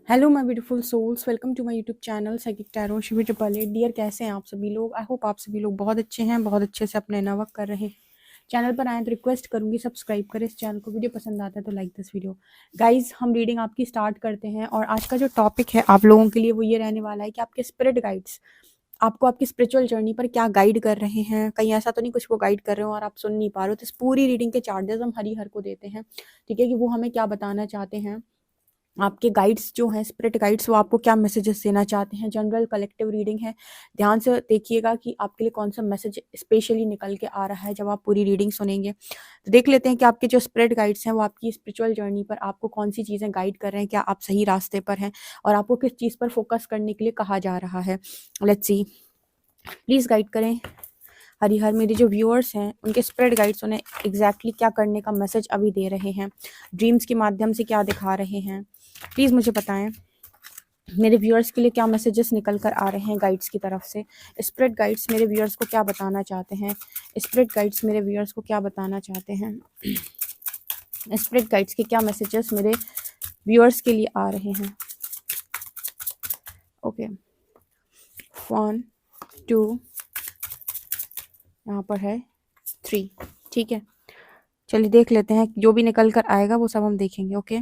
Hello my beautiful souls, welcome to my YouTube channel psychic tarot Shivi triple eight. Dear, कैसे हैं आप सभी लोग? आई होप आप सभी लोग बहुत अच्छे हैं, बहुत अच्छे से अपने इनर वर्क कर रहे हैं। चैनल पर आए तो रिक्वेस्ट करूंगी सब्सक्राइब करें इस चैनल को। वीडियो पसंद आता है तो लाइक दिस वीडियो। गाइज, हम रीडिंग आपकी स्टार्ट करते हैं और आज का जो टॉपिक है आप लोगों के लिए वो ये रहने वाला है कि आपके स्पिरिट गाइड्स आपको आपकी स्पिरिचुअल जर्नी पर क्या गाइड कर रहे हैं। कहीं ऐसा तो नहीं कुछ वो गाइड कर रहे हो और आप सुन नहीं पा रहे हो। तो इस पूरी रीडिंग के चार्जेस हम हरी हर को देते हैं, ठीक है, कि वो हमें क्या बताना चाहते हैं। आपके गाइड्स जो हैं, स्पिरिट गाइड्स, वो आपको क्या मैसेजेस देना चाहते हैं। जनरल कलेक्टिव रीडिंग है, ध्यान से देखिएगा कि आपके लिए कौन सा मैसेज स्पेशली निकल के आ रहा है जब आप पूरी रीडिंग सुनेंगे। तो देख लेते हैं कि आपके जो स्पिरिट गाइड्स हैं वो आपकी स्पिरिचुअल जर्नी पर आपको कौन सी चीज़ें गाइड कर रहे हैं, क्या आप सही रास्ते पर हैं और आपको किस चीज़ पर फोकस करने के लिए कहा जा रहा है। लेट्स सी, प्लीज़ गाइड करें हरिहर। मेरे जो व्यूअर्स हैं उनके स्पिरिट गाइड्स उन्हें एग्जैक्टली क्या करने का मैसेज अभी दे रहे हैं, ड्रीम्स के माध्यम से क्या दिखा रहे हैं, प्लीज़ मुझे बताएं। मेरे व्यूअर्स के लिए क्या मैसेजेस निकल कर आ रहे हैं गाइड्स की तरफ से। स्पिरिट गाइड्स मेरे व्यूअर्स को क्या बताना चाहते हैं। स्पिरिट गाइड्स मेरे व्यूअर्स को क्या बताना चाहते हैं। स्पिरिट गाइड्स के क्या मैसेजेस मेरे व्यूअर्स के लिए आ रहे हैं। ओके, 1 2, यहाँ पर है 3, ठीक है। चलिए देख लेते हैं, जो भी निकल कर आएगा वो सब हम देखेंगे। ओके,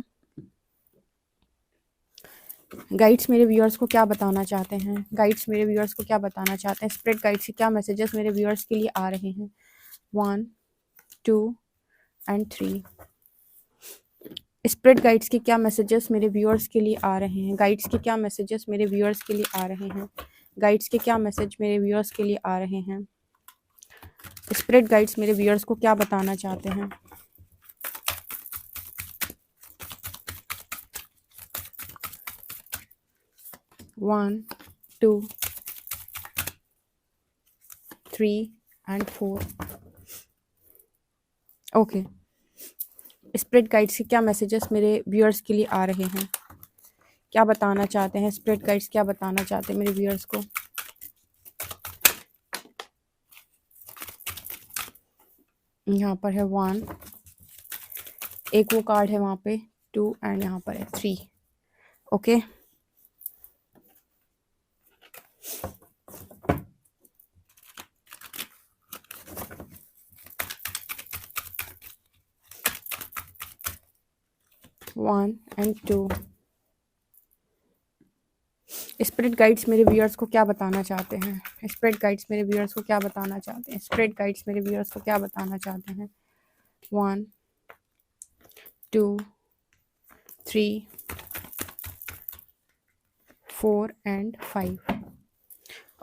गाइड्स मेरे व्यूअर्स को क्या बताना चाहते हैं। गाइड्स मेरे व्यूअर्स को क्या बताना चाहते हैं। स्पिरिट गाइड्स के क्या मैसेजेस मेरे व्यूअर्स के लिए आ रहे हैं। 1 2 एंड 3। स्पिरिट गाइड्स के क्या मैसेजेस मेरे व्यूअर्स के लिए आ रहे हैं। गाइड्स के क्या मैसेजेस मेरे व्यूअर्स के लिए आ रहे हैं। गाइड्स के क्या मैसेज मेरे व्यूअर्स के लिए आ रहे हैं। स्पिरिट गाइड्स मेरे व्यूअर्स को क्या बताना चाहते हैं। One, two, 3 and 4। Okay, spirit guides के क्या मैसेजेस मेरे व्यूअर्स के लिए आ रहे हैं, क्या बताना चाहते हैं। स्पिरिट गाइड्स क्या बताना चाहते हैं मेरे व्यूअर्स को। यहाँ पर है 1, एक वो कार्ड है वहाँ पे 2 एंड यहाँ पर है 3। Okay, one and 2। Spirit guides मेरे व्यूअर्स को क्या बताना चाहते हैं। स्पिरिट गाइड्स मेरे व्यूअर्स को क्या बताना चाहते हैं। स्पिरिट गाइड्स मेरे व्यूअर्स को क्या बताना चाहते हैं। 1 2 3 4 एंड 5।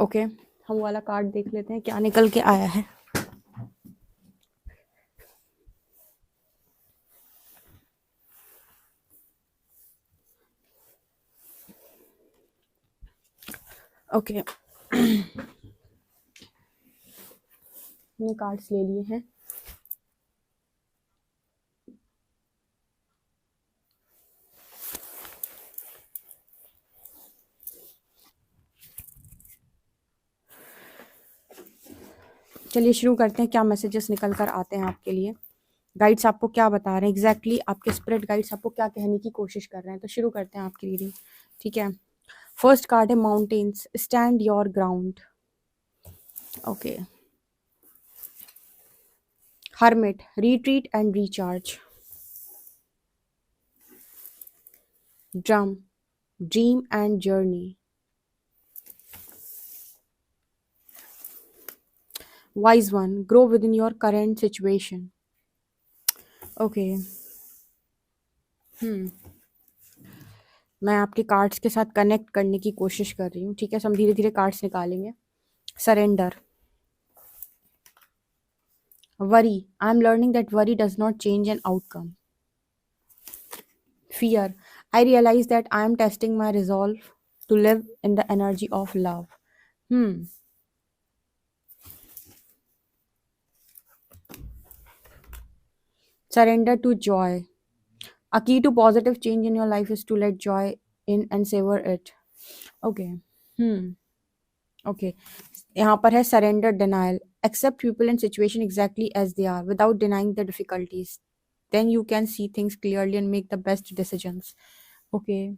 ओके, हम वाला कार्ड देख लेते हैं क्या निकल के आया है। ओके, हमने कार्ड्स ले लिए हैं। चलिए शुरू करते हैं, क्या मैसेजेस निकल कर आते हैं आपके लिए। गाइड्स आपको क्या बता रहे हैं एग्जैक्टली, आपके स्पिरिट गाइड्स आपको क्या कहने की कोशिश कर रहे हैं। तो शुरू करते हैं आपकी रीडिंग, ठीक है। फर्स्ट कार्ड है mountains, stand your ground. Okay, hermit, retreat and recharge. Drum, dream and journey. Wise one, grow with in your current situation. Okay, मैं आपके कार्ड्स के साथ कनेक्ट करने की कोशिश कर रही हूँ, ठीक है। हम धीरे धीरे कार्ड्स निकालेंगे। Surrender, worry, I am learning that worry does not change an outcome. Fear, I realize that I am testing my resolve to live in the energy of love. Surrender to joy. A key to positive change in your life is to let joy in and savor it. Okay. Okay. यहाँ पर है surrender denial. Accept people and situation exactly as they are without denying the difficulties. Then you can see things clearly and make the best decisions. Okay.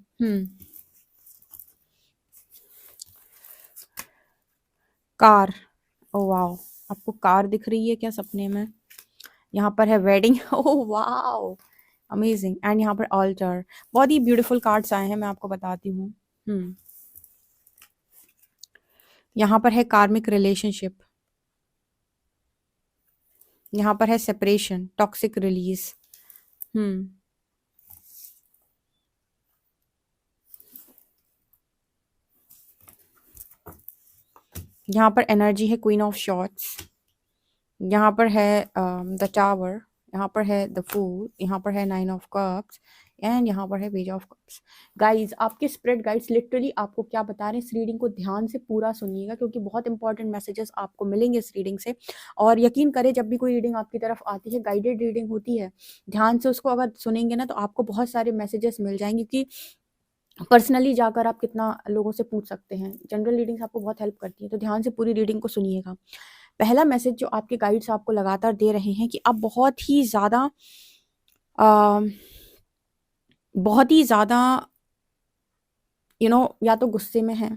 Car. Oh wow, आपको car दिख रही है क्या सपने में? यहाँ पर है wedding. Oh wow, amazing. And यहाँ पर ऑल्टर। बहुत ही ब्यूटीफुल कार्ड्स आए हैं, मैं आपको बताती हूँ। यहाँ पर है कार्मिक रिलेशनशिप, यहाँ पर है सेपरेशन, टॉक्सिक रिलीज। हम्म यहाँ पर एनर्जी है क्वीन ऑफ शॉर्ट्स, यहाँ पर है द टावर, यहाँ पर है द फूल, यहाँ पर है नाइन ऑफ कप्स, एंड यहाँ पर है पेज ऑफ कप्स। गाइज, आपके स्प्रेड गाइड्स लिटरली आपको क्या बता रहे हैं, इस रीडिंग को ध्यान से पूरा सुनिएगा क्योंकि बहुत इंपॉर्टेंट मैसेजेस आपको मिलेंगे इस रीडिंग से। और यकीन करें, जब भी कोई रीडिंग आपकी तरफ आती है, गाइडेड रीडिंग होती है, ध्यान से उसको अगर सुनेंगे ना तो आपको बहुत सारे मैसेजेस मिल जाएंगे कि पर्सनली जाकर आप कितना लोगों से पूछ सकते हैं। जनरल रीडिंग्स आपको बहुत हेल्प करती है, तो ध्यान से पूरी रीडिंग को सुनिएगा। पहला मैसेज जो आपके गाइड्स आपको लगातार दे रहे हैं कि आप बहुत ही ज़्यादा या तो गुस्से में हैं,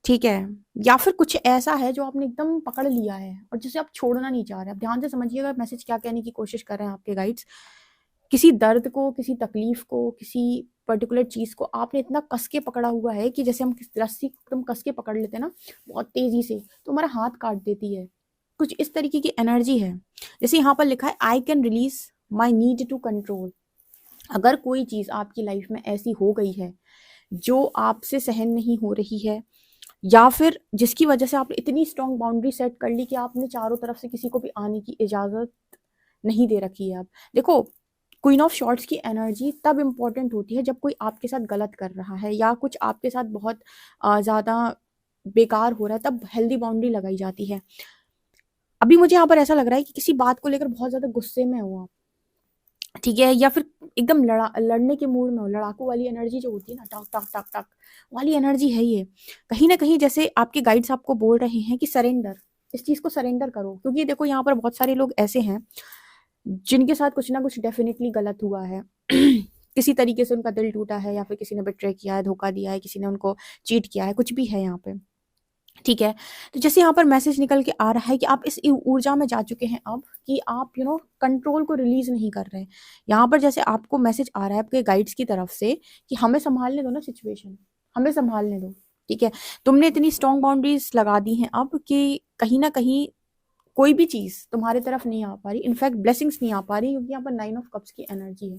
ठीक है, या फिर कुछ ऐसा है जो आपने एकदम पकड़ लिया है और जिसे आप छोड़ना नहीं चाह रहे। आप ध्यान से समझिएगा मैसेज क्या कहने की कोशिश कर रहे हैं आपके गाइड्स। किसी दर्द को, किसी तकलीफ को, किसी पर्टिकुलर चीज को आपने इतना कस के पकड़ा हुआ है कि जैसे हम किसी रस्सी को एकदम कस के पकड़ लेते हैं ना बहुत तेजी से, तो हमारा हाथ काट देती है। कुछ इस तरीके की एनर्जी है। जैसे यहाँ पर लिखा है, I can release my need to control. अगर कोई चीज आपकी लाइफ में ऐसी हो गई है जो आपसे सहन नहीं हो रही है, या फिर जिसकी वजह से आपने इतनी स्ट्रॉन्ग बाउंड्री सेट कर ली कि आपने चारों तरफ से किसी को भी आने की इजाजत नहीं दे रखी है। अब देखो, क्वीन ऑफ शॉर्ट्स की एनर्जी तब इम्पोर्टेंट होती है जब कोई आपके साथ गलत कर रहा है या कुछ आपके साथ बहुत ज़्यादा बेकार हो रहा है, तब हेल्दी बाउंड्री लगाई जाती है। अभी मुझे यहाँ पर ऐसा लग रहा है कि किसी बात को लेकर बहुत ज़्यादा गुस्से में हो आप, ठीक है, या फिर एकदम लड़ने के मूड में हो। लड़ाकू वाली एनर्जी जो होती है ना, टक टक टक टक वाली एनर्जी है ये। कहीं ना कहीं जैसे आपके गाइड्स आपको बोल रहे हैं कि सरेंडर, इस चीज़ को सरेंडर करो। क्योंकि देखो, यहाँ पर बहुत सारे लोग ऐसे हैं जिनके साथ कुछ ना कुछ डेफिनेटली गलत हुआ है। किसी तरीके से उनका दिल टूटा है, या फिर किसी ने बिट्रे किया है, धोखा दिया है, किसी ने उनको चीट किया है, कुछ भी है यहाँ पे, ठीक है। तो जैसे यहाँ पर मैसेज निकल के आ रहा है कि आप इस ऊर्जा में जा चुके हैं अब कि आप कंट्रोल को रिलीज नहीं कर रहे। यहाँ पर जैसे आपको मैसेज आ रहा है आपके गाइड्स की तरफ से कि हमें संभालने दो ना सिचुएशन, हमें संभालने दो, ठीक है। तुमने इतनी स्ट्रॉन्ग बाउंड्रीज लगा दी हैं अब कि कहीं ना कहीं कोई भी चीज तुम्हारे तरफ नहीं आ पा रही, इनफैक्ट ब्लेसिंग्स नहीं आ पा रही, क्योंकि यहाँ पर नाइन ऑफ कप्स की एनर्जी है।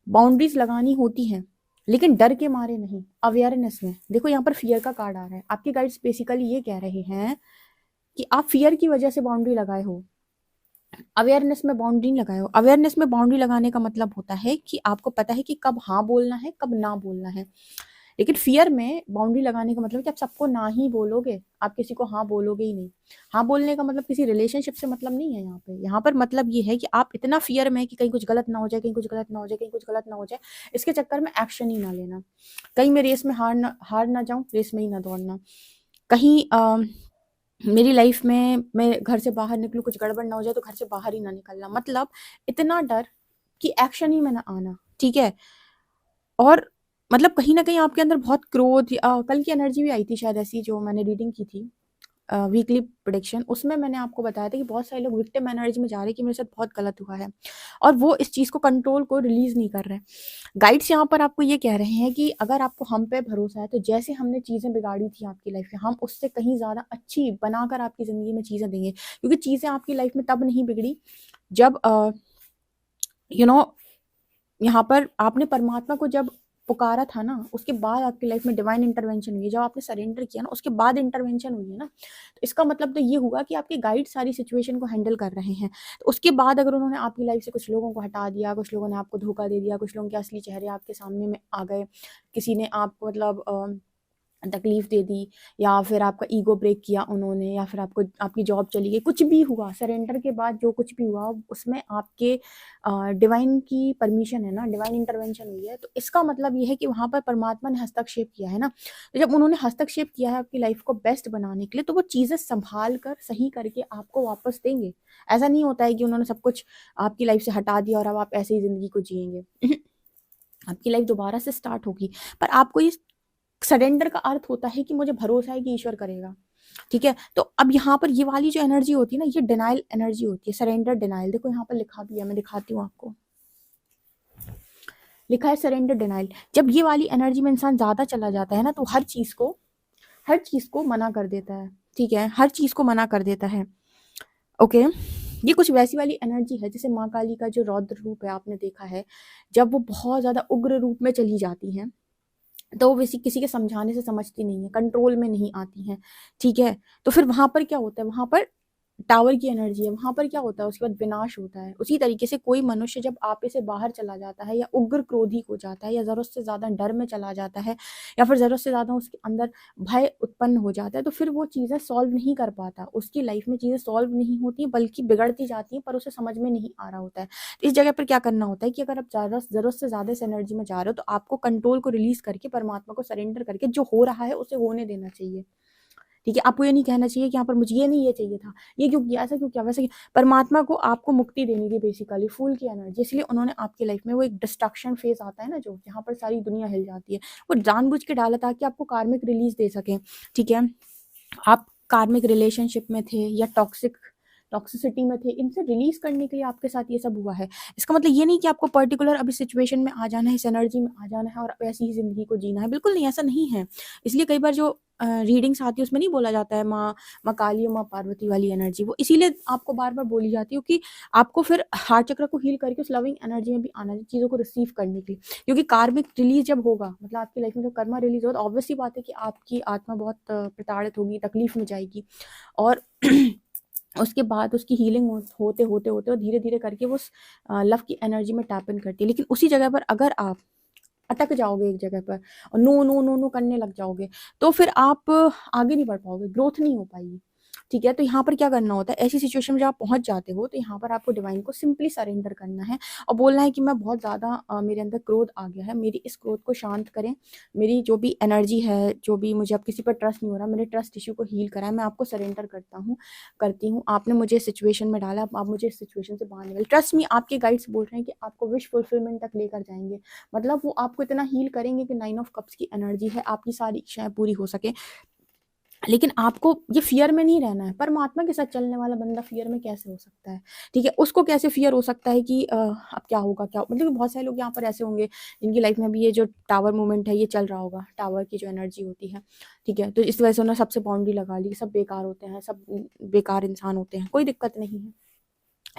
बाउंड्रीज लगानी होती हैं लेकिन डर के मारे नहीं, अवेयरनेस में। देखो, यहाँ पर फियर का कार्ड आ रहा है। आपके गाइड्स बेसिकली ये कह रहे हैं कि आप फियर की वजह से बाउंड्री लगाए हो, अवेयरनेस में बाउंड्री नहीं लगाए हो। अवेयरनेस में बाउंड्री लगाने का मतलब होता है कि आपको पता है कि कब हाँ बोलना है, कब ना बोलना है। लेकिन फियर में बाउंड्री लगाने का मतलब कि आप सबको ना ही बोलोगे, आप किसी को हाँ बोलोगे ही नहीं। हाँ बोलने का मतलब किसी रिलेशनशिप से मतलब नहीं है यहाँ पे। यहाँ पर मतलब ये है कि आप इतना फियर में है कि कहीं कुछ गलत ना हो जाए, कहीं कुछ गलत ना हो जाए, कहीं कुछ गलत ना हो जाए, इसके चक्कर में एक्शन ही ना लेना। कहीं मैं रेस में हार ना जाऊं, रेस में ही ना दौड़ना। कहीं मेरी लाइफ में मैं घर से बाहर निकलूं, कुछ गड़बड़ ना हो जाए तो घर से बाहर ही ना निकलना। मतलब इतना डर कि एक्शन ही में ना आना, ठीक है। और मतलब कहीं न कहीं आपके अंदर बहुत क्रोध, कल की एनर्जी भी आई थी शायद ऐसी, जो मैंने रीडिंग की थी वीकली प्रेडिक्शन, उसमें मैंने आपको बताया था कि बहुत सारे लोग विक्टिम एनर्जी में जा रहे हैं कि मेरे साथ बहुत गलत हुआ है और वो इस चीज़ को कंट्रोल को रिलीज़ नहीं कर रहे हैं। गाइड्स यहाँ पर आपको ये कह रहे हैं कि अगर आपको हम पे भरोसा है तो जैसे हमने चीज़ें बिगाड़ी थी आपकी लाइफ में, हम उससे कहीं ज़्यादा अच्छी बनाकर आपकी ज़िंदगी में चीज़ें देंगे। क्योंकि चीज़ें आपकी लाइफ में तब नहीं बिगड़ी जब यू नो यहाँ पर आपने परमात्मा को जब पुकारा था ना, उसके बाद आपकी लाइफ में डिवाइन इंटरवेंशन हुई है। जब आपने सरेंडर किया ना, उसके बाद इंटरवेंशन हुई है ना। तो इसका मतलब तो ये हुआ कि आपके गाइड सारी सिचुएशन को हैंडल कर रहे हैं। तो उसके बाद अगर उन्होंने आपकी लाइफ से कुछ लोगों को हटा दिया, कुछ लोगों ने आपको धोखा दे दिया, कुछ लोगों के असली चेहरे आपके सामने में आ गए, किसी ने आपको मतलब तकलीफ दे दी, या फिर आपका ईगो ब्रेक किया उन्होंने, या फिर आपको आपकी जॉब चली गई, कुछ भी हुआ सरेंडर के बाद, जो कुछ भी हुआ उसमें आपके डिवाइन की परमिशन है ना, डिवाइन इंटरवेंशन हुई है। तो इसका मतलब ये है कि वहाँ पर परमात्मा ने हस्तक्षेप किया है ना। तो जब उन्होंने हस्तक्षेप किया है आपकी लाइफ को बेस्ट बनाने के लिए, तो वो चीज़ें संभाल कर सही करके आपको वापस देंगे। ऐसा नहीं होता है कि उन्होंने सब कुछ आपकी लाइफ से हटा दिया और अब आप ऐसे ही ज़िंदगी को जिएंगे। आपकी लाइफ दोबारा से स्टार्ट होगी। पर आपको ये सरेंडर का अर्थ होता है कि मुझे भरोसा है कि ईश्वर करेगा। ठीक है। तो अब यहाँ पर ये वाली जो एनर्जी होती है ना, ये डिनाइल एनर्जी होती है, सरेंडर डिनाइल। देखो यहाँ पर लिखा भी है, मैं दिखाती हूँ आपको, लिखा है सरेंडर डिनाइल। जब ये वाली एनर्जी में इंसान ज़्यादा चला जाता है ना, तो हर चीज़ को मना कर देता है, ठीक है, हर चीज़ को मना कर देता है। ओके, ये कुछ वैसी वाली एनर्जी है जैसे माँ काली का जो रौद्र रूप है, आपने देखा है, जब वो बहुत ज़्यादा उग्र रूप में चली जाती हैं, तो वो किसी के समझाने से समझती नहीं है, कंट्रोल में नहीं आती हैं, ठीक है। तो फिर वहाँ पर क्या होता है, वहाँ पर टावर की एनर्जी है, वहाँ पर क्या होता है, उसके बाद विनाश होता है। उसी तरीके से कोई मनुष्य जब आपे से बाहर चला जाता है, या उग्र क्रोधी हो जाता है, या ज़रूरत से ज़्यादा डर में चला जाता है, या फिर ज़रूरत से ज़्यादा उसके अंदर भय उत्पन्न हो जाता है, तो फिर वो चीज़ें सॉल्व नहीं कर पाता, उसकी लाइफ में चीज़ें सॉल्व नहीं होती, बल्कि बिगड़ती जाती हैं, पर उसे समझ में नहीं आ रहा होता है। तो इस जगह पर क्या करना होता है कि अगर आप ज़रूरत से ज़्यादा इस एनर्जी में जा रहे हो, तो आपको कंट्रोल को रिलीज़ करके, परमात्मा को सरेंडर करके, जो हो रहा है उसे होने देना चाहिए, ठीक है। आपको ये नहीं कहना चाहिए कि यहाँ पर मुझे ये नहीं, ये चाहिए था, ये क्यों किया, ऐसा क्यों किया, वैसे क्यों। परमात्मा को आपको मुक्ति देनी थी बेसिकली, फूल की एनर्जी, इसलिए उन्होंने आपकी लाइफ में वो एक डिस्ट्रक्शन फेज आता है ना, जो जहाँ पर सारी दुनिया हिल जाती है, वो जानबूझ के डाला ताकि आपको कार्मिक रिलीज दे सके, ठीक है। आप कार्मिक रिलेशनशिप में थे, या टॉक्सिसिटी में थे, इनसे रिलीज करने के लिए आपके साथ ये सब हुआ है। इसका मतलब ये नहीं कि आपको पर्टिकुलर अभी सिचुएशन में आ जाना है, इस एनर्जी में आ जाना है और ऐसी ही जिंदगी को जीना है, बिल्कुल नहीं, ऐसा नहीं है। इसलिए कई बार जो रीडिंग्स आती है उसमें नहीं बोला जाता है माँ काली और माँ पार्वती वाली एनर्जी, वो इसीलिए आपको बार बार बोली जाती है कि आपको फिर हार्ट चक्र को हील करके उस लविंग एनर्जी में भी आना है, चीज़ों को रिसीव करने के लिए। क्योंकि कार्मिक रिलीज जब होगा, मतलब आपकी लाइफ में जब कर्मा रिलीज होगा, तो ऑब्वियसली बात है कि आपकी आत्मा बहुत प्रताड़ित होगी, तकलीफ में जाएगी, और उसके बाद उसकी हीलिंग होते होते होते और धीरे धीरे करके वो लव की एनर्जी में टैप इन करती है। लेकिन उसी जगह पर अगर आप अटक जाओगे एक जगह पर और नो नो नो नो करने लग जाओगे, तो फिर आप आगे नहीं बढ़ पाओगे, ग्रोथ नहीं हो पाएगी, ठीक है। तो यहाँ पर क्या करना होता है, ऐसी सिचुएशन में जब आप पहुंच जाते हो, तो यहाँ पर आपको डिवाइन को सिंपली सरेंडर करना है और बोलना है कि मैं बहुत ज़्यादा मेरे अंदर क्रोध आ गया है, मेरी इस क्रोध को शांत करें, मेरी जो भी एनर्जी है, जो भी मुझे अब किसी पर ट्रस्ट नहीं हो रहा, मेरे ट्रस्ट इश्यू को हील कराएं, मैं आपको सरेंडर करती हूँ, आपने मुझे इस सिचुएशन में डाला, आप मुझे इस सिचुएशन से बाहर निकल, ट्रस्ट मी, आपके गाइड्स बोल रहे हैं कि आपको विश फुलफिलमेंट तक लेकर जाएंगे। मतलब वो आपको इतना हील करेंगे कि 9 ऑफ कप्स की एनर्जी है, आपकी सारी इच्छाएं पूरी हो सके। लेकिन आपको ये फियर में नहीं रहना है। परमात्मा के साथ चलने वाला बंदा फियर में कैसे हो सकता है, ठीक है। उसको कैसे फियर हो सकता है कि अब क्या होगा, क्या मतलब बहुत सारे लोग यहाँ पर ऐसे होंगे जिनकी लाइफ में भी ये जो टावर मूवमेंट है ये चल रहा होगा, टावर की जो एनर्जी होती है, ठीक है। तो इस वजह से उन्होंने सबसे बाउंड्री लगा ली, सब बेकार होते हैं, सब बेकार इंसान होते हैं, कोई दिक्कत नहीं है,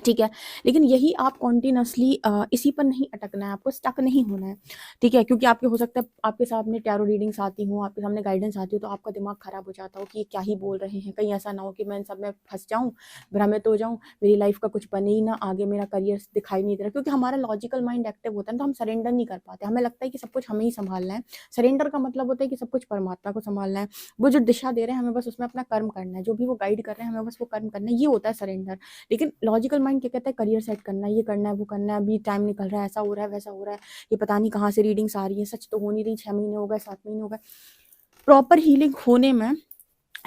ठीक है। लेकिन यही आप कॉन्टिन्यूसली इसी पर नहीं अटकना है, आपको स्टक नहीं होना है, ठीक है। क्योंकि आपके हो सकता है आपके सामने टैरो रीडिंग्स आती हो, आपके सामने गाइडेंस आती हो, तो आपका दिमाग खराब हो जाता हो कि ये क्या ही बोल रहे हैं, कहीं ऐसा ना हो कि मैं इन सब में फंस जाऊं, भ्रमित हो जाऊं, मेरी लाइफ का कुछ बने ही ना, आगे मेरा करियर दिखाई नहीं दे रहा। क्योंकि हमारा लॉजिकल माइंड एक्टिव होता है तो हम सरेंडर नहीं कर पाते, हमें लगता है कि सब कुछ हमें ही संभालना है। सरेंडर का मतलब होता है कि सब कुछ परमात्मा को संभालना है, वो जो दिशा दे रहे हैं हमें बस उसमें अपना कर्म करना है, जो भी वो गाइड कर रहे हैं हमें बस वो कर्म करना है, ये होता है सरेंडर। लेकिन लॉजिकल माइंड क्या कहता है, करियर सेट करना है, ये करना है, वो करना है, अभी टाइम निकल रहा है, ऐसा हो रहा है, वैसा हो रहा है, ये पता नहीं कहाँ से रीडिंग्स आ रही है, सच तो हो नहीं रही, 6 महीने हो गए, 7 महीने हो गए। प्रॉपर हीलिंग होने में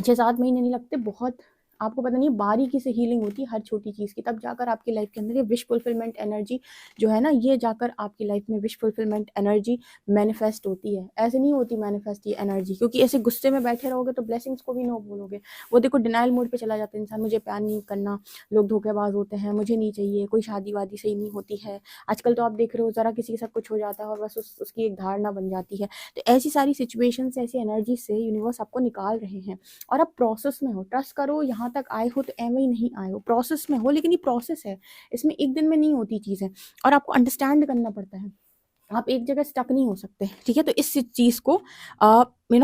6-7 महीने नहीं लगते, बहुत आपको पता नहीं बारीकी से हीलिंग होती है हर छोटी चीज़ की, तब जाकर आपकी लाइफ के अंदर ये विश फुलफिलमेंट एनर्जी जो है ना, ये जाकर आपकी लाइफ में विश फुलफिलमेंट एनर्जी मैनिफेस्ट होती है। ऐसे नहीं होती मैनिफेस्ट ये एनर्जी, क्योंकि ऐसे गुस्से में बैठे रहोगे तो ब्लेसिंग्स को भी नो बोलोगे। वो देखो डिनाइल मोड पे चला जाता है इंसान, मुझे प्यार नहीं करना, लोग धोखेबाज होते हैं, मुझे नहीं चाहिए, कोई शादी वादी सही नहीं होती है। आजकल तो आप देख रहे हो ज़रा किसी के साथ कुछ हो जाता है और बस उसकी एक धारणा बन जाती है। तो ऐसी सारी सिचुएशन से, ऐसी एनर्जी से यूनिवर्स आपको निकाल रहे हैं और आप प्रोसेस में हो। ट्रस्ट करो, यहाँ तक आए हो तो एवं ही नहीं आए हो, प्रोसेस में हो, लेकिन ये प्रोसेस है, इसमें एक दिन में नहीं होती चीज़ें और आपको अंडरस्टैंड करना पड़ता है। आप एक जगह स्टक नहीं हो सकते, ठीक है। तो इस चीज़ को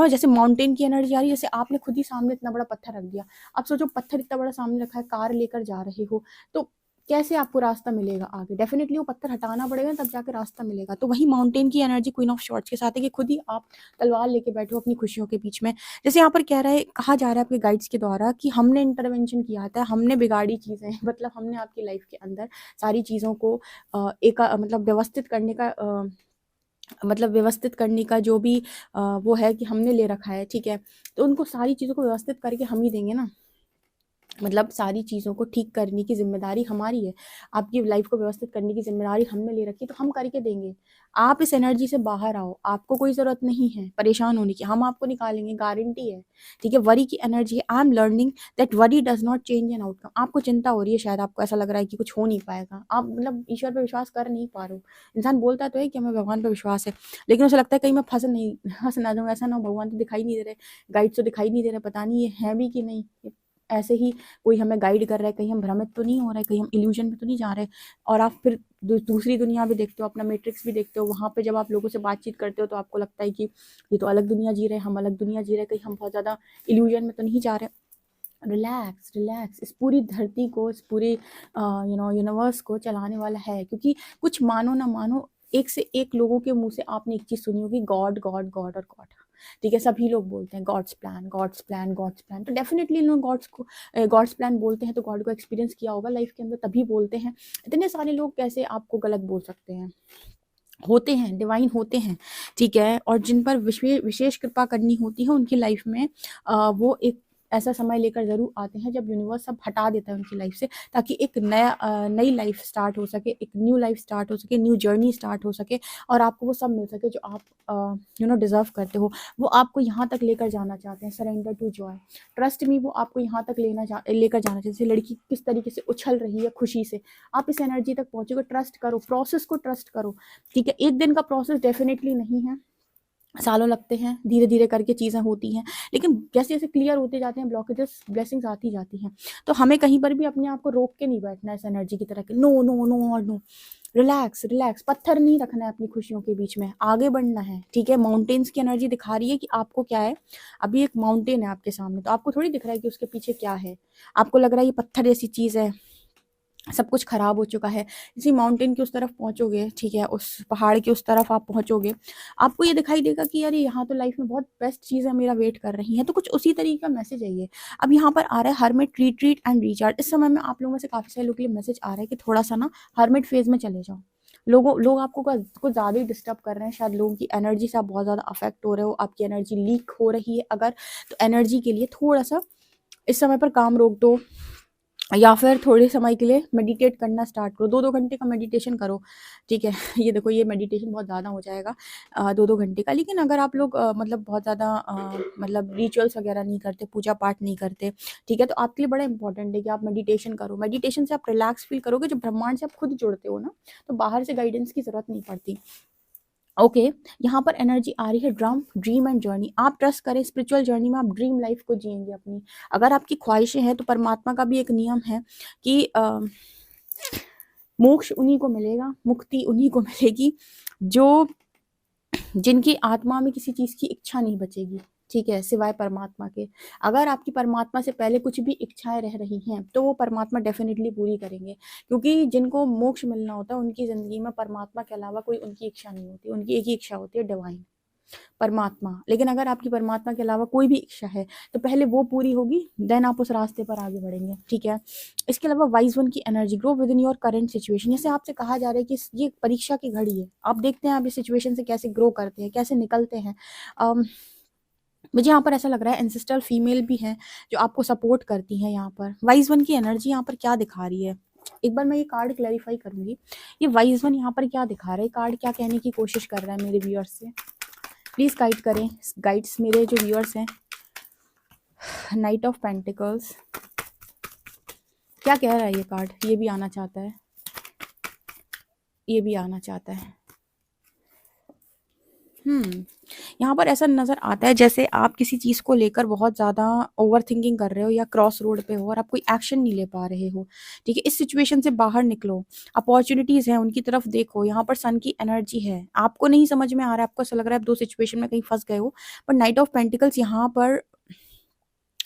जैसे माउंटेन की एनर्जी आ रही है, जैसे आपने खुद ही सामने इतना बड़ा पत्थर रख दिया। अब सोचो पत्थर इतना बड़ा सामने रखा है, कार लेकर जा रहे हो, तो कैसे आपको रास्ता मिलेगा आगे, डेफिनेटली वो पत्थर हटाना पड़ेगा तब जाके रास्ता मिलेगा। तो वही माउंटेन की एनर्जी क्वीन ऑफ शॉर्ट्स के साथ है कि खुद ही आप तलवार लेके बैठो अपनी खुशियों के बीच में। जैसे यहाँ पर कहा जा रहा है आपके गाइड्स के द्वारा कि हमने इंटरवेंशन किया था, हमने बिगाड़ी चीज़ें मतलब हमने आपकी लाइफ के अंदर सारी चीज़ों को मतलब व्यवस्थित करने का जो भी वो है कि हमने ले रखा है, ठीक है। तो उनको सारी चीज़ों को व्यवस्थित करके हम ही देंगे ना, मतलब सारी चीज़ों को ठीक करने की ज़िम्मेदारी हमारी है। आपकी लाइफ़ को व्यवस्थित करने की ज़िम्मेदारी हमने ले रखी है, तो हम करके देंगे। आप इस एनर्जी से बाहर आओ, आपको कोई ज़रूरत नहीं है परेशान होने की, हम आपको निकालेंगे, गारंटी है, ठीक है? वरी की एनर्जी है, I am learning that worry does not change an outcome. आपको चिंता हो रही है, शायद आपको ऐसा लग रहा है कि कुछ हो नहीं पाएगा। आप मतलब ईश्वर पे विश्वास कर नहीं पा रहे हो। इंसान बोलता तो है कि हमें भगवान पे विश्वास है, लेकिन उसे लगता है कहीं मैं फँस ना जाऊँ, ऐसा ना हो भगवान तो दिखाई नहीं दे रहे, गाइड तो दिखाई नहीं दे रहे, पता नहीं ये हैं भी कि नहीं? ऐसे ही कोई हमें गाइड कर रहा है, कहीं हम भ्रमित तो नहीं हो रहे, कहीं हम इल्यूजन में तो नहीं जा रहे। और आप फिर दूसरी दुनिया भी देखते हो, अपना मैट्रिक्स भी देखते हो, वहाँ पे जब आप लोगों से बातचीत करते हो तो आपको लगता है कि ये तो अलग दुनिया जी रहे हैं, हम अलग दुनिया जी रहे हैं, कहीं हम बहुत ज़्यादा इल्यूजन में तो नहीं जा रहे। रिलैक्स रिलैक्स, इस पूरी धरती को, इस पूरी यूनिवर्स को चलाने वाला है। क्योंकि कुछ मानो ना मानो, एक से एक लोगों के मुंह से आपने एक चीज़ सुनी होगी, गॉड गॉड गॉड और गॉड। ठीक है, सभी लोग बोलते हैं God's plan God's plan God's plan, तो डेफिनेटली लोग गॉड्स प्लान बोलते हैं तो गॉड को एक्सपीरियंस किया होगा लाइफ के अंदर, तभी बोलते हैं। इतने सारे लोग कैसे आपको गलत बोल सकते हैं? होते हैं, डिवाइन होते हैं, ठीक है? और जिन पर विशेष कृपा करनी होती है उनकी लाइफ में वो एक ऐसा समय लेकर ज़रूर आते हैं जब यूनिवर्स सब हटा देता है उनकी लाइफ से, ताकि एक नई लाइफ स्टार्ट हो सके, एक न्यू लाइफ स्टार्ट हो सके, न्यू जर्नी स्टार्ट हो सके, और आपको वो सब मिल सके जो आप डिज़र्व करते हो। वो आपको यहाँ तक लेकर जाना चाहते हैं, surrender to joy, trust me, वो आपको यहाँ तक लेकर जाना चाहिए। जैसे लड़की किस तरीके से उछल रही है खुशी से, आप इस एनर्जी तक पहुँचोगे। ट्रस्ट करो, प्रोसेस को ट्रस्ट करो, ठीक है? एक दिन का प्रोसेस डेफिनेटली नहीं है, सालों लगते हैं, धीरे धीरे करके चीज़ें होती हैं, लेकिन जैसे जैसे क्लियर होते जाते हैं ब्लॉकेजेस, ब्लेसिंग्स आती जाती हैं। तो हमें कहीं पर भी अपने आप को रोक के नहीं बैठना है इस एनर्जी की तरह के, नो नो नो और नो। रिलैक्स रिलैक्स, पत्थर नहीं रखना है अपनी खुशियों के बीच में, आगे बढ़ना है, ठीक है? माउंटेन्स की एनर्जी दिखा रही है कि आपको क्या है। अभी एक माउंटेन है आपके सामने, तो आपको थोड़ी दिख रहा है कि उसके पीछे क्या है। आपको लग रहा है ये पत्थर जैसी चीज़ है, सब कुछ खराब हो चुका है। इसी माउंटेन के उस तरफ पहुँचोगे, ठीक है, उस पहाड़ के उस तरफ आप पहुँचोगे, आपको ये दिखाई देगा कि यार यहाँ तो लाइफ में बहुत बेस्ट चीज़ें मेरा वेट कर रही हैं। तो कुछ उसी तरीके का मैसेज है ये। अब यहाँ पर आ रहा है हर्मिट रिट्रीट एंड रिचार्ज। इस समय में आप लोगों में से काफ़ी सारे लोगों के लिए मैसेज आ रहा है कि थोड़ा सा ना हर्मिट फेज में चले जाओ। लोग आपको कुछ ज़्यादा ही डिस्टर्ब कर रहे हैं, शायद लोगों की एनर्जी से आप बहुत ज़्यादा अफेक्ट हो रहे हो, आपकी एनर्जी लीक हो रही है अगर, तो एनर्जी के लिए थोड़ा सा इस समय पर काम रोक दो, या फिर थोड़े समय के लिए मेडिटेट करना स्टार्ट करो। 2-2 घंटे का मेडिटेशन करो, ठीक है? ये देखो, ये मेडिटेशन बहुत ज़्यादा हो जाएगा 2-2 घंटे का। लेकिन अगर आप लोग मतलब बहुत ज़्यादा मतलब रिचुअल्स वगैरह नहीं करते, पूजा पाठ नहीं करते, ठीक है? तो आपके लिए बड़ा इंपॉर्टेंट है कि आप मेडिटेशन करो। मेडिटेशन से आप रिलैक्स फील करोगे। जब ब्रह्मांड से आप खुद जुड़ते हो ना, तो बाहर से गाइडेंस की ज़रूरत नहीं पड़ती। ओके, यहाँ पर एनर्जी आ रही है ड्रीम एंड जर्नी। आप ट्रस्ट करें, स्पिरिचुअल जर्नी में आप ड्रीम लाइफ को जिएंगे अपनी। अगर आपकी ख्वाहिशें हैं तो परमात्मा का भी एक नियम है कि मोक्ष उन्हीं को मिलेगा, मुक्ति उन्हीं को मिलेगी जो जिनकी आत्मा में किसी चीज़ की इच्छा नहीं बचेगी, ठीक है, सिवाय परमात्मा के। अगर आपकी परमात्मा से पहले कुछ भी इच्छाएं रह रही हैं तो वो परमात्मा डेफिनेटली पूरी करेंगे, क्योंकि जिनको मोक्ष मिलना होता है उनकी ज़िंदगी में परमात्मा के अलावा कोई उनकी इच्छा नहीं होती। उनकी एक ही इच्छा होती है, डिवाइन, परमात्मा। लेकिन अगर आपकी परमात्मा के अलावा कोई भी इच्छा है तो पहले वो पूरी होगी, देन आप उस रास्ते पर आगे बढ़ेंगे, ठीक है? इसके अलावा वाइज वन की energy, grow with in your current situation. जैसे आपसे कहा जा रहा है कि ये परीक्षा की घड़ी है, आप देखते हैं आप इस सिचुएशन से कैसे ग्रो करते हैं, कैसे निकलते हैं। मुझे यहाँ पर ऐसा लग रहा है एंसेस्ट्रल फीमेल भी हैं जो आपको सपोर्ट करती हैं। यहाँ पर वाइज वन की एनर्जी यहाँ पर क्या दिखा रही है, एक बार मैं ये कार्ड क्लैरिफाई करूंगी। ये वाइज वन यहाँ पर क्या दिखा रहा है, कार्ड क्या कहने की कोशिश कर रहा है मेरे व्यूअर्स से, प्लीज़ गाइड करें गाइड्स, मेरे जो व्यूअर्स हैं। नाइट ऑफ पेंटिकल्स, क्या कह रहा है ये कार्ड? ये भी आना चाहता है, ये भी आना चाहता है। यहाँ पर ऐसा नज़र आता है जैसे आप किसी चीज़ को लेकर बहुत ज़्यादा ओवर थिंकिंग कर रहे हो या क्रॉस रोड पे हो और आप कोई एक्शन नहीं ले पा रहे हो, ठीक है? इस सिचुएशन से बाहर निकलो, अपॉर्चुनिटीज़ हैं उनकी तरफ देखो। यहाँ पर सन की एनर्जी है, आपको नहीं समझ में आ रहा है, आपको ऐसा लग रहा है आप 2 सिचुएशन में कहीं फँस गए हो, पर नाइट ऑफ पेंटिकल्स यहाँ पर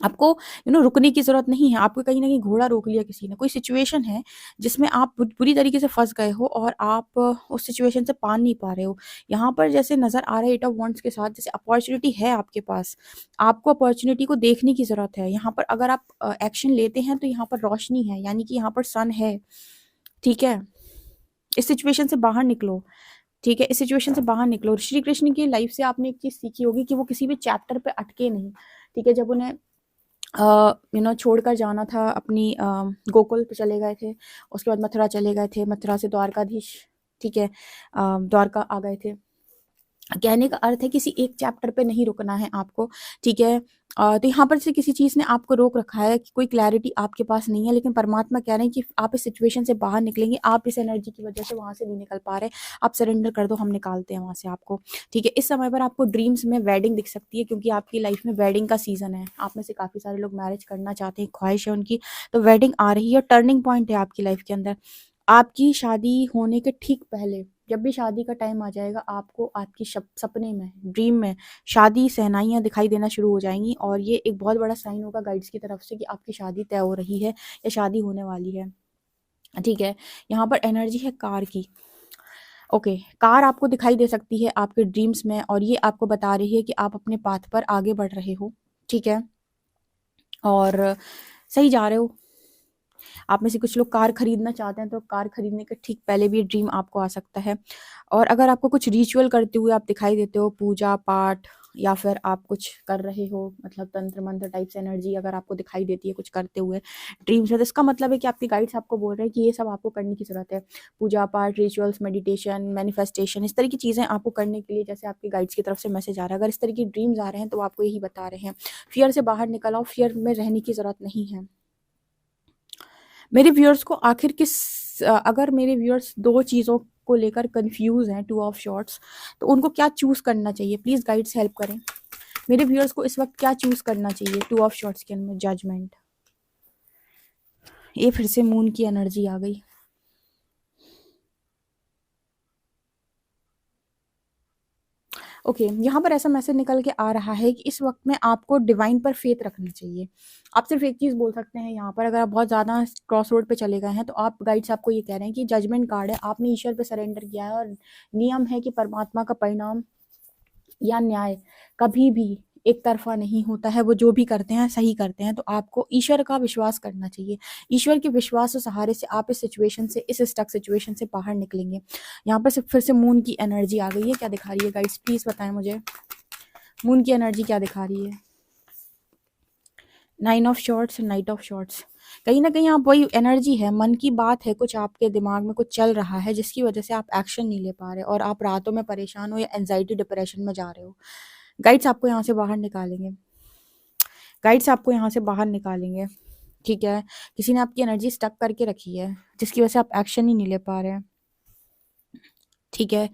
आपको रुकने की ज़रूरत नहीं है। आपको कहीं न कहीं घोड़ा रोक लिया किसी ने। कोई सिचुएशन है जिसमें आप बुरी तरीके से फँस गए हो और आप उस सिचुएशन से पार नहीं पा रहे हो। यहाँ पर जैसे नज़र आ रहा है 8 ऑफ वांड्स के साथ, जैसे अपॉर्च्युनिटी है आपके पास। आपको अपॉर्च्युनिटी को देखने की ज़रूरत है। यहाँ पर अगर आप एक्शन लेते हैं तो यहाँ पर रोशनी है, यानी कि यहाँ पर सन है, ठीक है? इस सिचुएशन से बाहर निकलो, ठीक है? इस सिचुएशन से बाहर निकलो। श्री कृष्ण की लाइफ से आपने एक चीज़ सीखी होगी कि वो किसी भी चैप्टर पे अटके नहीं, ठीक है? जब उन्हें छोड़कर जाना था अपनी गोकुल पे चले गए थे, उसके बाद मथुरा चले गए थे, मथुरा से द्वारकाधीश, ठीक है, द्वारका आ गए थे। कहने का अर्थ है किसी एक चैप्टर पे नहीं रुकना है आपको, ठीक है। तो यहाँ पर से किसी चीज़ ने आपको रोक रखा है कि कोई क्लैरिटी आपके पास नहीं है, लेकिन परमात्मा कह रहे हैं कि आप इस सिचुएशन से बाहर निकलेंगे, आप इस एनर्जी की वजह से वहाँ से नहीं निकल पा रहे, आप सरेंडर कर दो, हम निकालते हैं वहाँ से आपको, ठीक है। इस समय पर आपको ड्रीम्स में वेडिंग दिख सकती है, क्योंकि आपकी लाइफ में वेडिंग का सीजन है, आप में से काफ़ी सारे लोग मैरिज करना चाहते हैं, ख्वाहिश है उनकी, तो वेडिंग आ रही है, टर्निंग पॉइंट है आपकी लाइफ के अंदर। आपकी शादी होने के ठीक पहले, जब भी शादी का टाइम आ जाएगा, आपको आपकी सपने में, ड्रीम में शादी सहनाइयाँ दिखाई देना शुरू हो जाएंगी, और ये एक बहुत बड़ा साइन होगा गाइड्स की तरफ से कि आपकी शादी तय हो रही है या शादी होने वाली है, ठीक है। यहाँ पर एनर्जी है कार की। ओके, कार आपको दिखाई दे सकती है आपके ड्रीम्स में, और ये आपको बता रही है कि आप अपने पाथ पर आगे बढ़ रहे हो, ठीक है, और सही जा रहे हो। आप में से कुछ लोग कार खरीदना चाहते हैं, तो कार खरीदने के ठीक पहले भी ड्रीम आपको आ सकता है। और अगर आपको कुछ रिचुअल करते हुए आप दिखाई देते हो, पूजा पाठ, या फिर आप कुछ कर रहे हो, मतलब तंत्र मंत्र टाइप से एनर्जी अगर आपको दिखाई देती है कुछ करते हुए ड्रीम्स में, तो इसका मतलब है कि आपके गाइड्स आपको बोल रहे हैं कि ये सब आपको करने की ज़रूरत है। पूजा पाठ, रिचुअल्स, मेडिटेशन, मैनिफेस्टेशन, इस तरह की चीज़ें आपको करने के लिए, जैसे आपके गाइड्स की तरफ से मैसेज आ रहा है, अगर इस तरह की ड्रीम्स आ रहे हैं तो आपको यही बता रहे हैं, फियर से बाहर निकल आओ, फियर में रहने की ज़रूरत नहीं है। मेरे व्यूअर्स को आखिर अगर मेरे व्यूअर्स दो चीज़ों को लेकर कंफ्यूज हैं, टू ऑफ शॉर्ट्स, तो उनको क्या चूज़ करना चाहिए? प्लीज़ गाइड्स हेल्प करें। मेरे व्यूअर्स को इस वक्त क्या चूज़ करना चाहिए? टू ऑफ शॉर्ट्स के अंदर जजमेंट। ये फिर से मून की एनर्जी आ गई। ओके, यहाँ पर ऐसा मैसेज निकल के आ रहा है कि इस वक्त में आपको डिवाइन पर फेथ रखना चाहिए। आप सिर्फ एक चीज़ बोल सकते हैं यहाँ पर, अगर आप बहुत ज़्यादा क्रॉस रोड पे चले गए हैं, तो आप गाइड्स आपको ये कह रहे हैं कि जजमेंट कार्ड है, आपने ईश्वर पे सरेंडर किया है, और नियम है कि परमात्मा का परिणाम या न्याय कभी भी एक तरफा नहीं होता है, वो जो भी करते हैं सही करते हैं, तो आपको ईश्वर का विश्वास करना चाहिए। ईश्वर के विश्वास और सहारे से आप इस सिचुएशन से, इस स्टक सिचुएशन से बाहर निकलेंगे। यहाँ पर फिर से मून की एनर्जी आ गई है, क्या दिखा रही है गाइड्स? प्लीज बताएं मुझे, मून की एनर्जी क्या दिखा रही है? 9 of shorts, night of shorts. कहीं ना कहीं आप, वही एनर्जी है, मन की बात है, कुछ आपके दिमाग में कुछ चल रहा है जिसकी वजह से आप एक्शन नहीं ले पा रहे, और आप रातों में परेशान हो या एंजाइटी डिप्रेशन में जा रहे हो। गाइड्स आपको यहाँ से बाहर निकालेंगे, गाइड्स आपको यहाँ से बाहर निकालेंगे, ठीक है। किसी ने आपकी एनर्जी स्टक करके रखी है जिसकी वजह से आप एक्शन ही नहीं ले पा रहे हैं, ठीक है।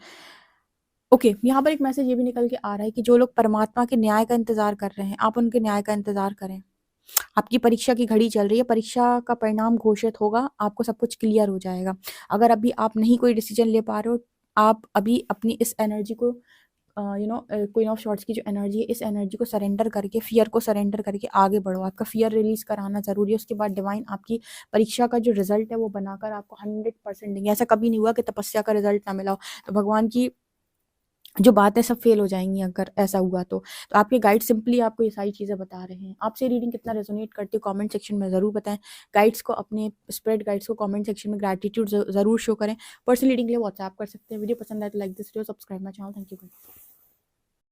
ओके, यहाँ पर एक मैसेज ये भी निकल के आ रहा है कि जो लोग परमात्मा के न्याय का इंतजार कर रहे हैं, आप उनके न्याय का इंतजार करें। आपकी परीक्षा की घड़ी चल रही है, परीक्षा का परिणाम घोषित होगा, आपको सब कुछ क्लियर हो जाएगा। अगर अभी आप नहीं कोई डिसीजन ले पा रहे हो, आप अभी अपनी इस एनर्जी को, क्वीन ऑफ शॉर्ट्स की जो एनर्जी है, इस एनर्जी को सरेंडर करके, फियर को सरेंडर करके आगे बढ़ो। आपका फियर रिलीज कराना जरूरी है, उसके बाद डिवाइन आपकी परीक्षा का जो रिजल्ट है वो बनाकर आपको 100% देंगे। ऐसा कभी नहीं हुआ कि तपस्या का रिजल्ट ना मिला हो, तो भगवान की जो बात है सब फेल हो जाएंगी अगर ऐसा हुआ तो आपके गाइड सिंपली आपको ये सारी चीज़ें बता रहे हैं। आपसे रीडिंग कितना रेजोनेट करती है कमेंट सेक्शन में ज़रूर बताएं। गाइड्स को, अपने स्प्रेड गाइड्स को कमेंट सेक्शन में ग्रैटिट्यूड ज़रूर शो करें। पर्सनल रीडिंग के लिए व्हाट्सएप कर सकते हैं। वीडियो पसंद आए तो like this video, subscribe my channel. Thank you.